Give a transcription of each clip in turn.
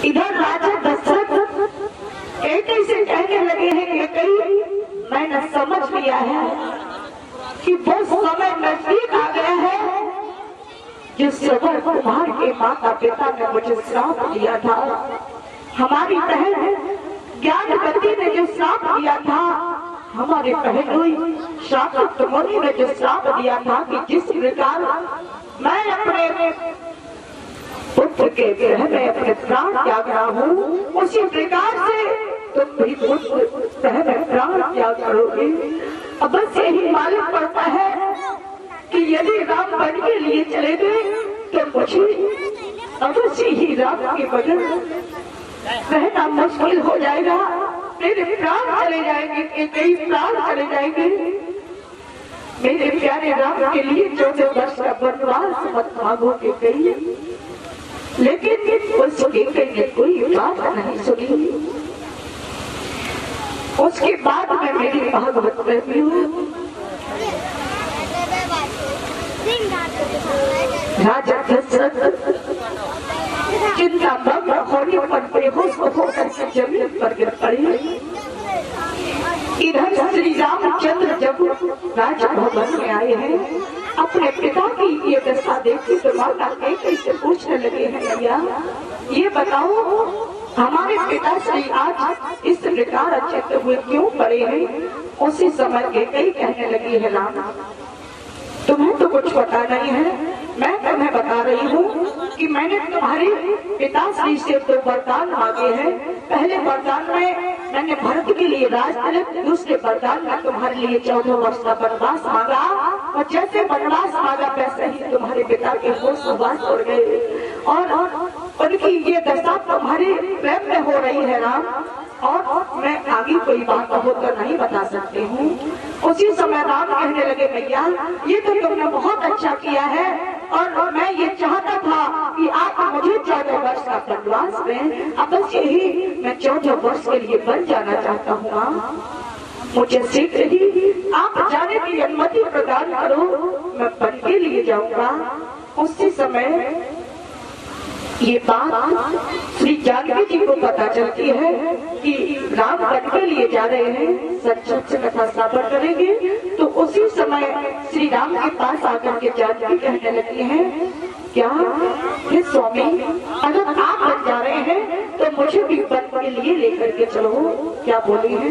इधर राजा दशरथ एक से कहने लगे हैं कि कई मैंने समझ लिया है कि वो समय नजदीक आ गया है जिस श्रवण कुमार के माता पिता ने मुझे श्राप दिया था, हमारी बहन ज्ञानवती ने जो श्राप दिया था, हमारे पहलुई शास्त्र मुनि ने जो श्राप दिया था कि जिस प्रकार मैं अपने पुत्र के विरह में अपने प्राण त्याग रहा हूँ, उसी प्रकार से तुम भी पुत्र में प्राण त्याग करोगे। अब बस यही मालूम पड़ता है कि यदि राम वन के लिए चले गए तो मुझे अवश्य ही राम के बगैर रहना मुश्किल हो जाएगा, मेरे प्राण चले जाएंगे, कई प्राण चले जाएंगे। मेरे प्यारे राम के लिए 14 वर्ष का वनवास मत मांगो के कही, लेकिन उसके कहीं कोई बात नहीं सुनी। उसके बाद में मेरी भागवत रहती हूँ। राजा दशरथ चिंता भंग होने पर बेहोश होकर के जमीन पर गिर पड़े। इधर श्री रामचंद्र जब राजभवन में आए हैं, अपने पिता की ये दशा देखी तो माता कैसे पूछने लगे हैं, भैया ये बताओ हमारे पिता श्री आज इस प्रकार अचेत हुए क्यों पड़े हैं। उसी समय के कई कहने लगी है, राम तुम्हें तो कुछ पता नहीं है, मैं तुम्हें बता रही हूँ कि मैंने तुम्हारे पिताश्री से 2 वरदान मांगे हैं। पहले वरदान में मैंने भरत के लिए राज तिलक, दूसरे वरदान में तुम्हारे लिए 14 वर्ष का वनवास मांगा, और जैसे वनवास मांगा वैसे ही तुम्हारे पिता के होश सुवास उड़ गए और उनकी ये दशा तुम्हारे प्रेम में हो रही है राम, और मैं आगे कोई बात हो तो नहीं बता सकती हूँ। उसी समय राम कहने लगे, भैया ये तो तुमने बहुत अच्छा किया है, और मैं ये चाहता था कि आप मुझे 14 वर्ष का वनवास में अवश्य ही मैं 14 वर्ष के लिए बन जाना चाहता हूँ। मुझे शीघ्र ही आप जाने की अनुमति प्रदान करो, मैं वन के लिए जाऊंगा। उसी समय ये बात श्री जानकी जी को पता चलती है कि राम वन के लिए जा रहे हैं, सच कथा श्रावण करेंगे। तो उसी समय श्री राम के पास आकर के जानकी कहने लगी हैं, क्या हे स्वामी अगर आप बन जा रहे हैं तो मुझे भी वन के लिए लेकर के चलो। क्या बोली है?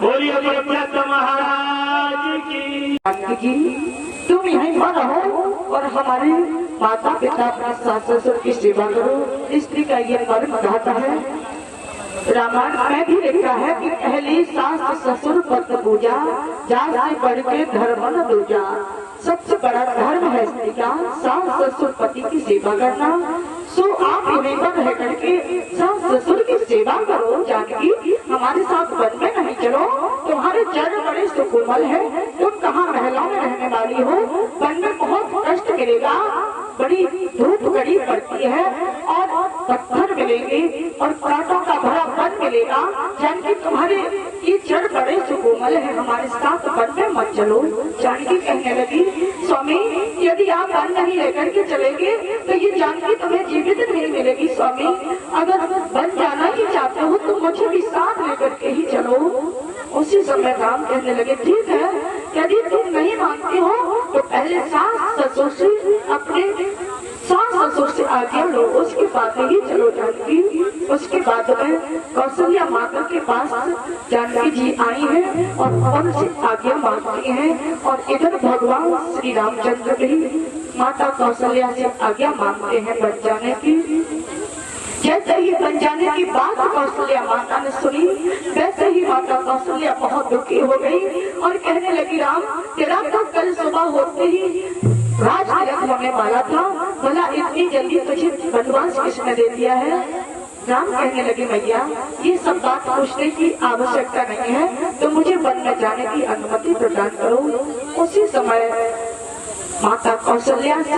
बोलिए भगत महाराज की। तुम यहीं पर रहो और हमारे माता पिता अपने सास ससुर की सेवा करो। स्त्री का ये कर्म कहता है। रामायण में भी लिखा है कि पहली सास ससुर पत्नी पूजा, जाति बढ़ के धर्म न दूजा। सबसे बड़ा धर्म है स्त्री का सास ससुर पति की सेवा करना। सो आप यहीं पर रह करके सास ससुर की सेवा करो। जानकी हमारे साथ वन में नहीं चलो, तुम्हारे चरण बड़े सुकोमल है। तुम कहाँ महलों में रहने वाली हो, वन में बहुत कष्ट मिलेगा, बड़ी धूप कड़ी पड़ती है और पत्थर मिलेंगे और कांटों का भरा वन मिलेगा। जानकी तुम्हारे ये जड़ बड़े सुकोमल है, हमारे साथ वन में मत चलो। जानकी कहने लगी, स्वामी यदि आप वन नहीं लेकर के चलेंगे तो ये जानकी तुम्हें जीवित नहीं मिलेगी। स्वामी अगर वन जाना ही चाहते हो तो मुझे भी साथ लेकर के ही चलो। उसी समय राम कहने लगे, ठीक है, यदि तुम नहीं मानती हो तो पहले सास ससुर से अपने सास ससुर से आज्ञा लो, उसके बाद ही चलो जानकी। उसके बाद में कौशल्या माता के पास जानकी जी आई है और उनसे आज्ञा मांगती हैं। और इधर भगवान श्री रामचंद्र भी माता कौशल्या से आज्ञा मांगते हैं बन जाने की। जैसे ही बन जाने की बात कौशल्या माता ने सुनी, वैसे ही माता कौशल्या बहुत दुखी हो गई और कहने लगी, राम तेरा तो कल सुबह होते ही राज तिलक होने वाला था, भला इतनी जल्दी तुझे वनवास किसने दे दिया है। राम कहने लगे, मैया ये सब बात पूछने की आवश्यकता नहीं है, तो मुझे वन में जाने की अनुमति प्रदान करो। उसी समय माता कौशल्या से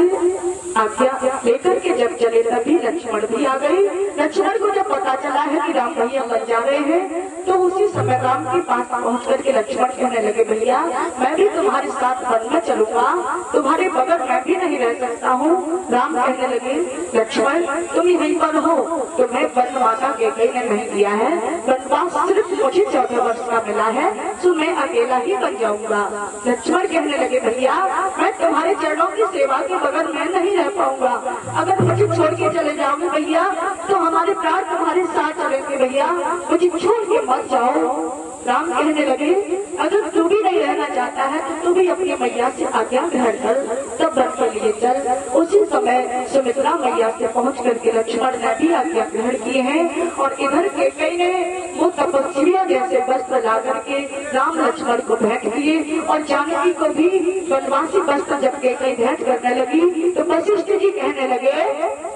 आज्ञा लेकर के जब चले तभी लक्ष्मण भी आ गए। लक्ष्मण को जब पता चला है कि राम भैया बन जा रहे हैं तो उसी समय राम के पास पहुंच करके लक्ष्मण कहने लगे, भैया मैं भी तुम्हारे साथ वन में चलूंगा, तुम्हारे बगैर मैं भी नहीं रह सकता हूँ। राम कहने लगे, लक्ष्मण तुम यहीं पर हो, तुम्हें वन माता कैकेयी ने नहीं दिया है, वनवास सिर्फ मुझे 14 वर्ष का मिला है, तो मैं अकेला ही बन जाऊंगा। लक्ष्मण कहने लगे, भैया मैं तुम्हारे चरणों की सेवा के बगैर मैं नहीं रह पाऊंगा। अगर मुझे छोड़ के चले जाओगे भैया तो हमारे प्राण तुम्हारे साथ चलेंगे, भैया मुझे छोड़ के मत जाओ। राम कहने लगे, अगर तू भी नहीं रहना चाहता है तो तू भी अपनी मैया से आज्ञा ग्रहण कर, तब वन के लिए चल। उसी समय सुमित्रा मैया से पहुंच करके लक्ष्मण ने भी आज्ञा ग्रहण किए हैं और इधर कैकेयी ने वो तपस्वियों जैसे वस्त्र ला करके राम लक्ष्मण को भेंट किए और जानकी को भी वनवासी वस्त्र जब कैकेयी भेंट करने लगी तो वशिष्ठ जी कहने लगे,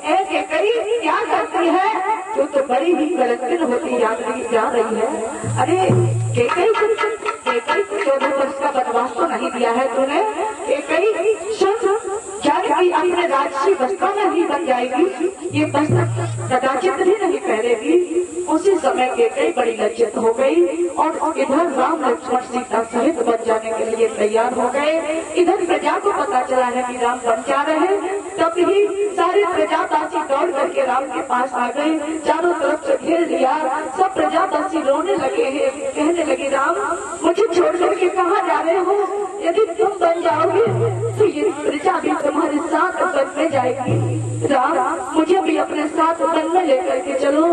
ए कैकेयी क्या करती है, तू तो बड़ी ही गलत होती जा रही है। अरे कैकेयी को 14 वर्ष का वनवास तो नहीं दिया है तूने। कैकेयी जानकी अपने राजसी वस्त्रों में ही बन जाएगी, ये वस्त्र कदाचित भी नहीं पहनेगी। उसी समय कैकेयी बड़ी लज्जित हो गई और इधर राम लक्ष्मण सीता सहित बन जाने के लिए तैयार हो गए। इधर प्रजा को पता चला है कि राम बन जा रहे हैं, तब ही सारे प्रजावासी दौड़ करके राम के पास आ गए, चारों तरफ से घेर लिया। सब प्रजावासी रोने लगे हैं, कहने लगे, राम मुझे छोड़ करके कहाँ जा रहे हो, यदि तुम बन जाओगे तो ये प्रजा भी तुम्हारे साथ वन में जाएगी। राम मुझे भी अपने साथ वन में लेकर के चलो।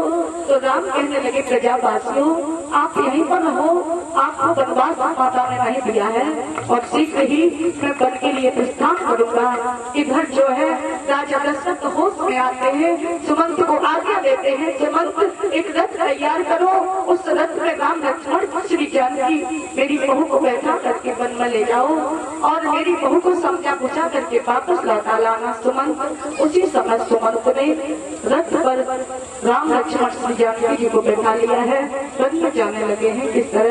तो राम कहने लगे, प्रजावासियों आप यहीं पर रहो, आपको वनवास माता ने नहीं दिया है और शीघ्र ही मैं वन के लिए प्रस्थान करूंगा। इधर जो है राजा दशरथ होश में आते हैं, सुमंत को आज्ञा देते हैं, सुमंत एक रथ तैयार करो, उस रथ में राम लक्ष्मण श्री जानकी मेरी बहू को बैठा करके वन में ले जाओ और मेरी बहू को समझा बुझा करके वापस लौटा लाना। सुमंत उसी समय सुमंत ने रथ पर राम लक्ष्मण श्री जानकी जी को बैठा लिया है, वन में जाने लगे हैं। किस तरह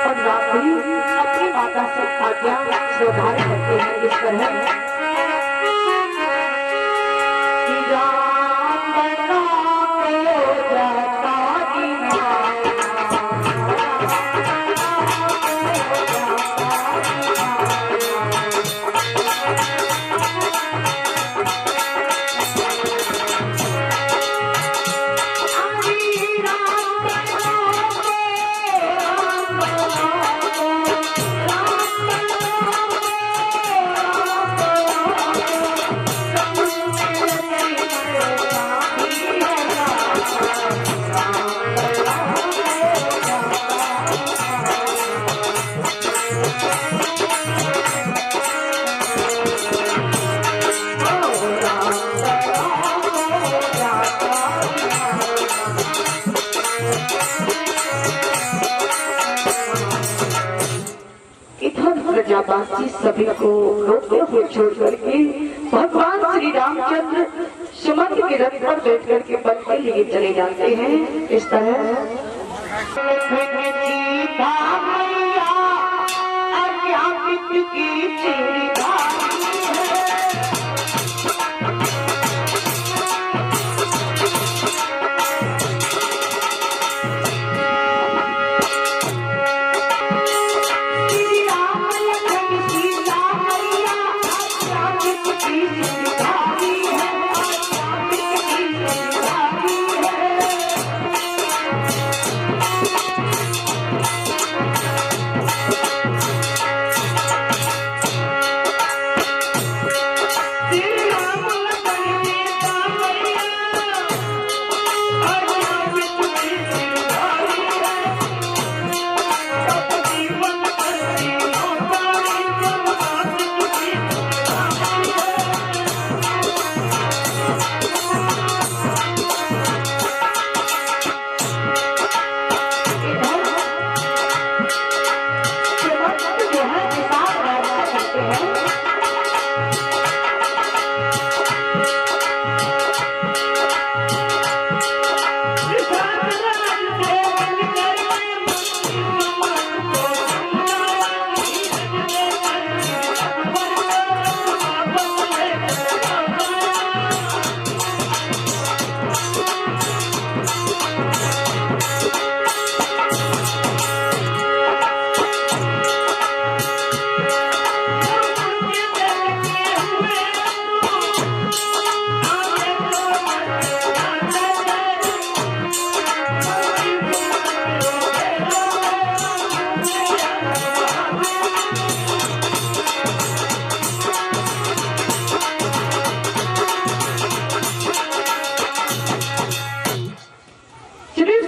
और राम भी अपनी माता से आज्ञा स्वीकार करते हैं। इस तरह लंकावासी सभी को रोकते हुए छोड़ करके भगवान श्री रामचंद्र सुमंत के रथ पर बैठ करके वन के लिए चले जाते हैं। इस तरह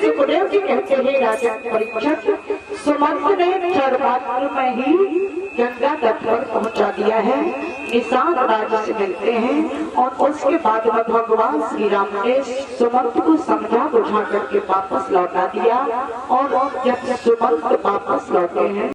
सुखदेव जी कहते हैं राजा परीक्षित सुमंत ने क्षणमात्र में ही गंगा तट पर पहुंचा दिया है। निशांत राजा से मिलते हैं और उसके बाद में भगवान श्री राम ने सुमंत को समझा बुझा करके वापस लौटा दिया और जब सुमंत वापस लौटे हैं